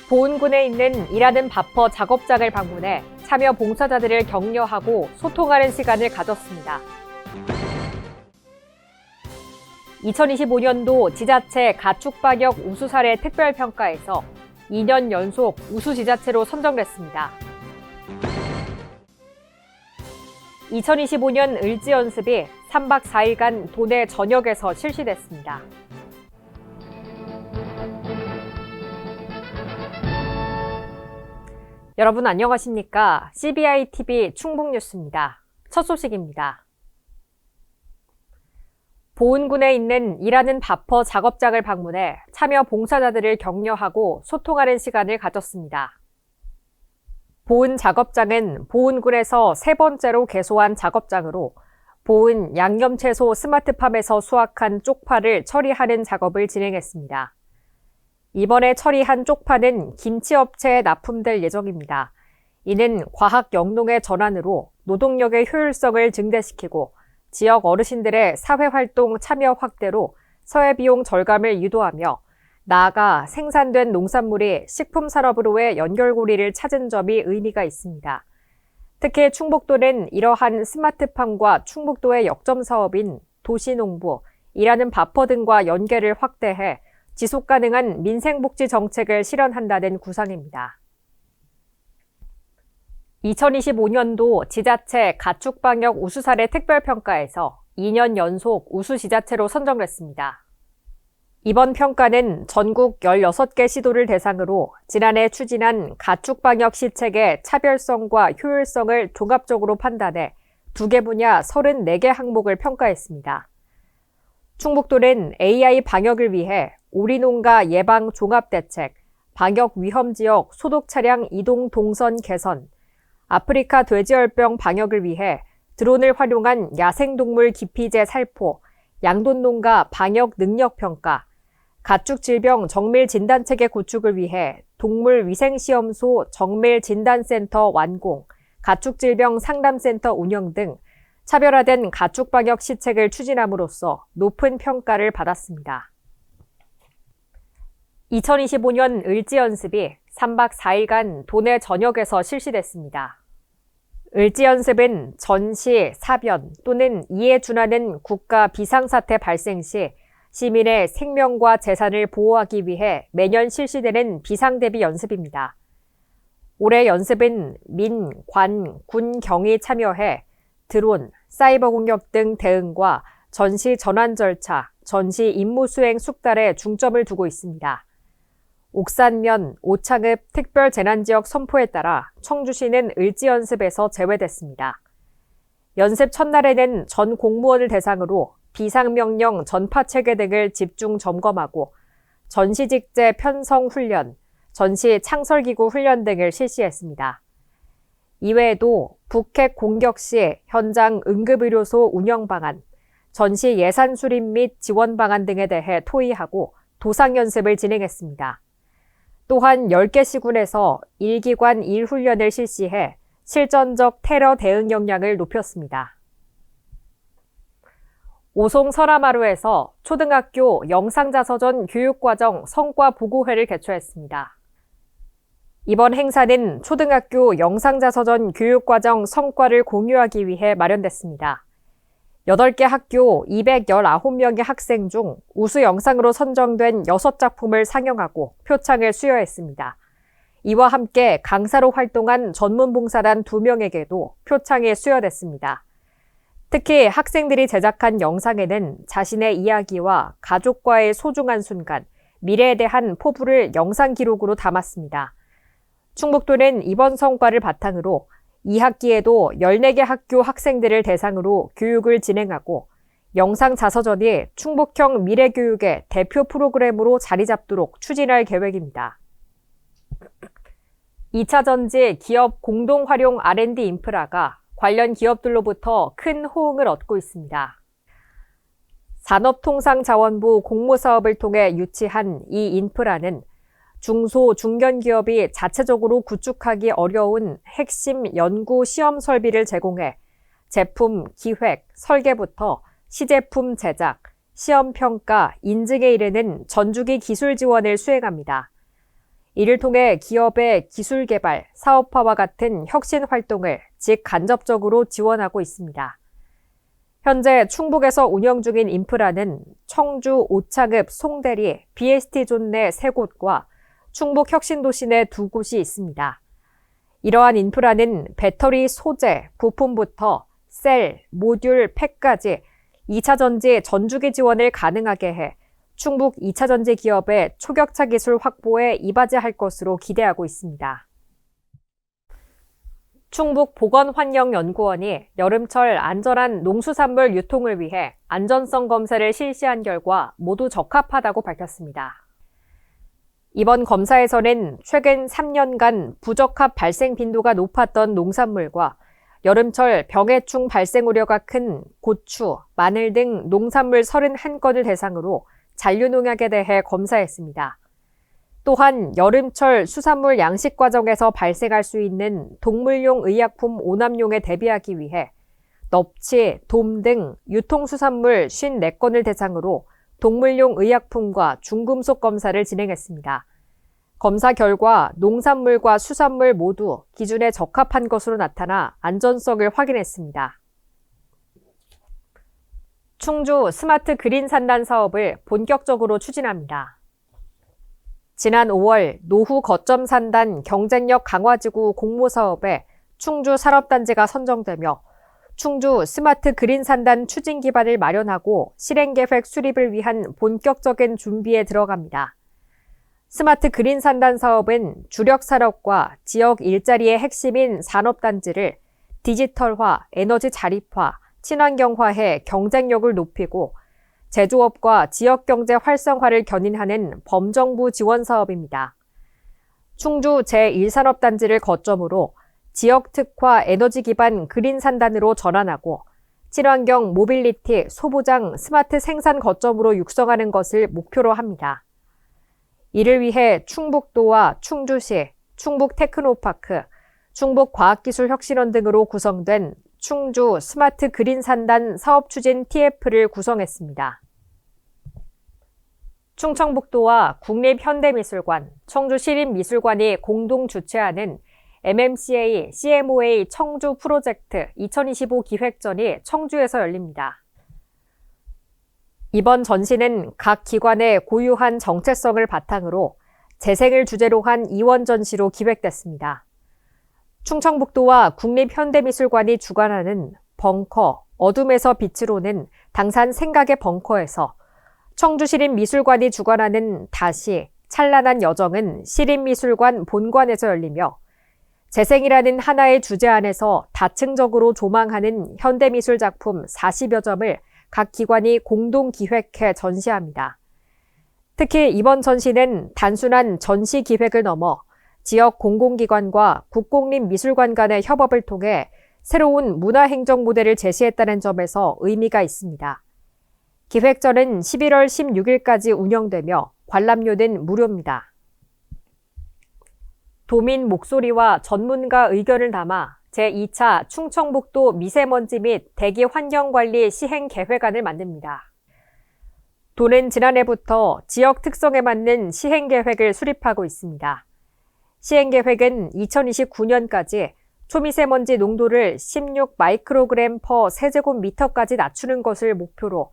보은군에 있는 일하는 바퍼 작업장을 방문해 참여 봉사자들을 격려하고 소통하는 시간을 가졌습니다. 2025년도 지자체 가축방역 우수사례 특별평가에서 2년 연속 우수지자체로 선정됐습니다. 2025년 을지연습이 3박 4일간 도내 전역에서 실시됐습니다. 여러분 안녕하십니까? CBI-TV 충북뉴스입니다. 첫 소식입니다. 보은군에 있는 일하는 바퍼 작업장을 방문해 참여 봉사자들을 격려하고 소통하는 시간을 가졌습니다. 보은 작업장은 보은군에서 세 번째로 개소한 작업장으로 보은 양념채소 스마트팜에서 수확한 쪽파를 처리하는 작업을 진행했습니다. 이번에 처리한 쪽파는 김치업체에 납품될 예정입니다. 이는 과학 영농의 전환으로 노동력의 효율성을 증대시키고 지역 어르신들의 사회활동 참여 확대로 서해비용 절감을 유도하며 나아가 생산된 농산물이 식품산업으로의 연결고리를 찾은 점이 의미가 있습니다. 특히 충북도는 이러한 스마트팜과 충북도의 역점 사업인 도시농부, 일하는 바퍼 등과 연계를 확대해 지속가능한 민생복지 정책을 실현한다는 구상입니다. 2025년도 지자체 가축방역 우수사례 특별평가에서 2년 연속 우수지자체로 선정됐습니다. 이번 평가는 전국 16개 시도를 대상으로 지난해 추진한 가축방역 시책의 차별성과 효율성을 종합적으로 판단해 2개 분야 34개 항목을 평가했습니다. 충북도는 AI 방역을 위해 오리농가 예방 종합대책, 방역 위험지역 소독 차량 이동 동선 개선, 아프리카 돼지열병 방역을 위해 드론을 활용한 야생동물 기피제 살포, 양돈농가 방역 능력 평가, 가축질병 정밀진단체계 구축을 위해 동물위생시험소 정밀진단센터 완공, 가축질병 상담센터 운영 등 차별화된 가축방역 시책을 추진함으로써 높은 평가를 받았습니다. 2025년 을지연습이 3박 4일간 도내 전역에서 실시됐습니다. 을지연습은 전시, 사변 또는 이에 준하는 국가 비상사태 발생 시 시민의 생명과 재산을 보호하기 위해 매년 실시되는 비상대비 연습입니다. 올해 연습은 민, 관, 군 경이 참여해 드론, 사이버 공격 등 대응과 전시 전환 절차, 전시 임무 수행 숙달에 중점을 두고 있습니다. 옥산면, 오창읍 특별재난지역 선포에 따라 청주시는 을지연습에서 제외됐습니다. 연습 첫날에는 전 공무원을 대상으로 비상명령 전파체계 등을 집중 점검하고 전시 직제 편성 훈련, 전시 창설기구 훈련 등을 실시했습니다. 이외에도 북핵 공격 시 현장 응급의료소 운영 방안, 전시 예산 수립 및 지원 방안 등에 대해 토의하고 도상 연습을 진행했습니다. 또한 10개 시군에서 1기관 1훈련을 실시해 실전적 테러 대응 역량을 높였습니다. 오송 설화마루에서 초등학교 영상자서전 교육과정 성과 보고회를 개최했습니다. 이번 행사는 초등학교 영상자서전 교육과정 성과를 공유하기 위해 마련됐습니다. 8개 학교 219명의 학생 중 우수 영상으로 선정된 6작품을 상영하고 표창을 수여했습니다. 이와 함께 강사로 활동한 전문봉사단 2명에게도 표창이 수여됐습니다. 특히 학생들이 제작한 영상에는 자신의 이야기와 가족과의 소중한 순간, 미래에 대한 포부를 영상 기록으로 담았습니다. 충북도는 이번 성과를 바탕으로 2학기에도 14개 학교 학생들을 대상으로 교육을 진행하고 영상 자서전이 충북형 미래교육의 대표 프로그램으로 자리 잡도록 추진할 계획입니다. 2차 전지 기업 공동활용 R&D 인프라가 관련 기업들로부터 큰 호응을 얻고 있습니다. 산업통상자원부 공모사업을 통해 유치한 이 인프라는 중소, 중견기업이 자체적으로 구축하기 어려운 핵심 연구 시험 설비를 제공해 제품 기획, 설계부터 시제품 제작, 시험 평가, 인증에 이르는 전주기 기술 지원을 수행합니다. 이를 통해 기업의 기술 개발, 사업화와 같은 혁신 활동을 직간접적으로 지원하고 있습니다. 현재 충북에서 운영 중인 인프라는 청주 오창읍 송대리 BST존 내 3곳과 충북 혁신도시 내 2곳이 있습니다. 이러한 인프라는 배터리 소재, 부품부터 셀, 모듈, 팩까지 2차전지 전주기 지원을 가능하게 해 충북 2차전지 기업의 초격차 기술 확보에 이바지할 것으로 기대하고 있습니다. 충북보건환경연구원이 여름철 안전한 농수산물 유통을 위해 안전성 검사를 실시한 결과 모두 적합하다고 밝혔습니다. 이번 검사에서는 최근 3년간 부적합 발생 빈도가 높았던 농산물과 여름철 병해충 발생 우려가 큰 고추, 마늘 등 농산물 31건을 대상으로 잔류농약에 대해 검사했습니다. 또한 여름철 수산물 양식 과정에서 발생할 수 있는 동물용 의약품 오남용에 대비하기 위해 넙치, 돔 등 유통수산물 54건을 대상으로 동물용 의약품과 중금속 검사를 진행했습니다. 검사 결과 농산물과 수산물 모두 기준에 적합한 것으로 나타나 안전성을 확인했습니다. 충주 스마트 그린 산단 사업을 본격적으로 추진합니다. 지난 5월 노후 거점 산단 경쟁력 강화지구 공모사업에 충주 산업단지가 선정되며 충주 스마트 그린 산단 추진 기반을 마련하고 실행계획 수립을 위한 본격적인 준비에 들어갑니다. 스마트 그린 산단 사업은 주력 산업과 지역 일자리의 핵심인 산업단지를 디지털화, 에너지 자립화, 친환경화해 경쟁력을 높이고 제조업과 지역경제 활성화를 견인하는 범정부 지원 사업입니다. 충주 제1산업단지를 거점으로 지역 특화 에너지 기반 그린 산단으로 전환하고 친환경 모빌리티 소부장 스마트 생산 거점으로 육성하는 것을 목표로 합니다. 이를 위해 충북도와 충주시, 충북테크노파크, 충북과학기술혁신원 등으로 구성된 충주 스마트 그린 산단 사업추진 TF를 구성했습니다. 충청북도와 국립현대미술관, 청주시립미술관이 공동 주최하는 MMCA CMOA 청주 프로젝트 2025 기획전이 청주에서 열립니다. 이번 전시는 각 기관의 고유한 정체성을 바탕으로 재생을 주제로 한 이원 전시로 기획됐습니다. 충청북도와 국립현대미술관이 주관하는 벙커, 어둠에서 빛으로는 당산 생각의 벙커에서 청주시립미술관이 주관하는 다시, 찬란한 여정은 시립미술관 본관에서 열리며 재생이라는 하나의 주제 안에서 다층적으로 조망하는 현대미술 작품 40여 점을 각 기관이 공동 기획해 전시합니다. 특히 이번 전시는 단순한 전시 기획을 넘어 지역 공공기관과 국공립미술관 간의 협업을 통해 새로운 문화행정 모델을 제시했다는 점에서 의미가 있습니다. 기획전은 11월 16일까지 운영되며 관람료는 무료입니다. 도민 목소리와 전문가 의견을 담아 제2차 충청북도 미세먼지 및 대기 환경관리 시행 계획안을 만듭니다. 도는 지난해부터 지역 특성에 맞는 시행 계획을 수립하고 있습니다. 시행 계획은 2029년까지 초미세먼지 농도를 16 마이크로그램 퍼 세제곱미터까지 낮추는 것을 목표로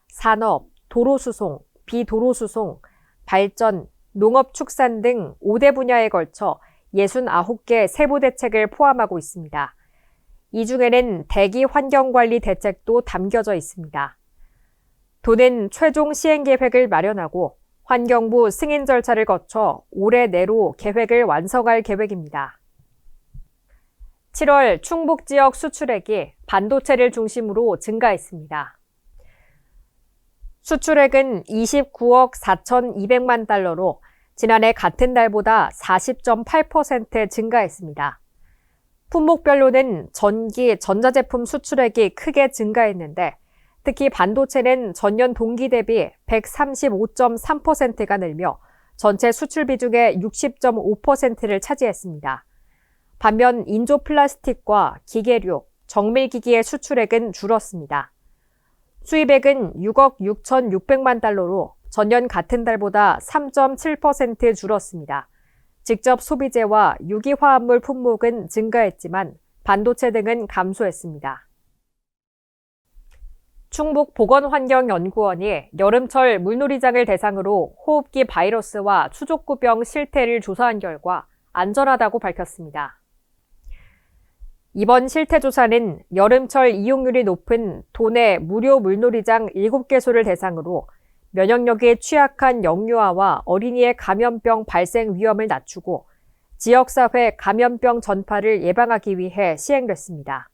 산업, 도로수송, 비도로수송, 발전, 농업축산 등 5대 분야에 걸쳐 69개 세부 대책을 포함하고 있습니다. 이 중에는 대기 환경관리 대책도 담겨져 있습니다. 도는 최종 시행 계획을 마련하고 환경부 승인 절차를 거쳐 올해 내로 계획을 완성할 계획입니다. 7월 충북 지역 수출액이 반도체를 중심으로 증가했습니다. 수출액은 29억 4,200만 달러로 지난해 같은 달보다 40.8% 증가했습니다. 품목별로는 전기, 전자제품 수출액이 크게 증가했는데 특히 반도체는 전년 동기 대비 135.3%가 늘며 전체 수출 비중의 60.5%를 차지했습니다. 반면 인조 플라스틱과 기계류, 정밀기기의 수출액은 줄었습니다. 수입액은 6억 6,600만 달러로 전년 같은 달보다 3.7% 줄었습니다. 직접 소비재와 유기화합물 품목은 증가했지만 반도체 등은 감소했습니다. 충북보건환경연구원이 여름철 물놀이장을 대상으로 호흡기 바이러스와 추족구병 실태를 조사한 결과 안전하다고 밝혔습니다. 이번 실태조사는 여름철 이용률이 높은 도내 무료 물놀이장 7개소를 대상으로 면역력이 취약한 영유아와 어린이의 감염병 발생 위험을 낮추고 지역사회 감염병 전파를 예방하기 위해 시행됐습니다.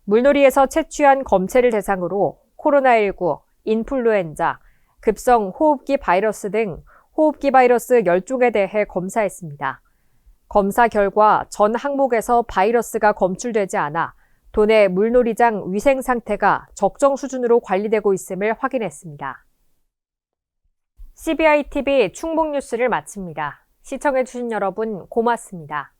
물놀이에서 채취한 검체를 대상으로 코로나19, 인플루엔자, 급성 호흡기 바이러스 등 호흡기 바이러스 10종에 대해 검사했습니다. 검사 결과 전 항목에서 바이러스가 검출되지 않아 도내 물놀이장 위생 상태가 적정 수준으로 관리되고 있음을 확인했습니다. CBI TV 충북 뉴스를 마칩니다. 시청해주신 여러분 고맙습니다.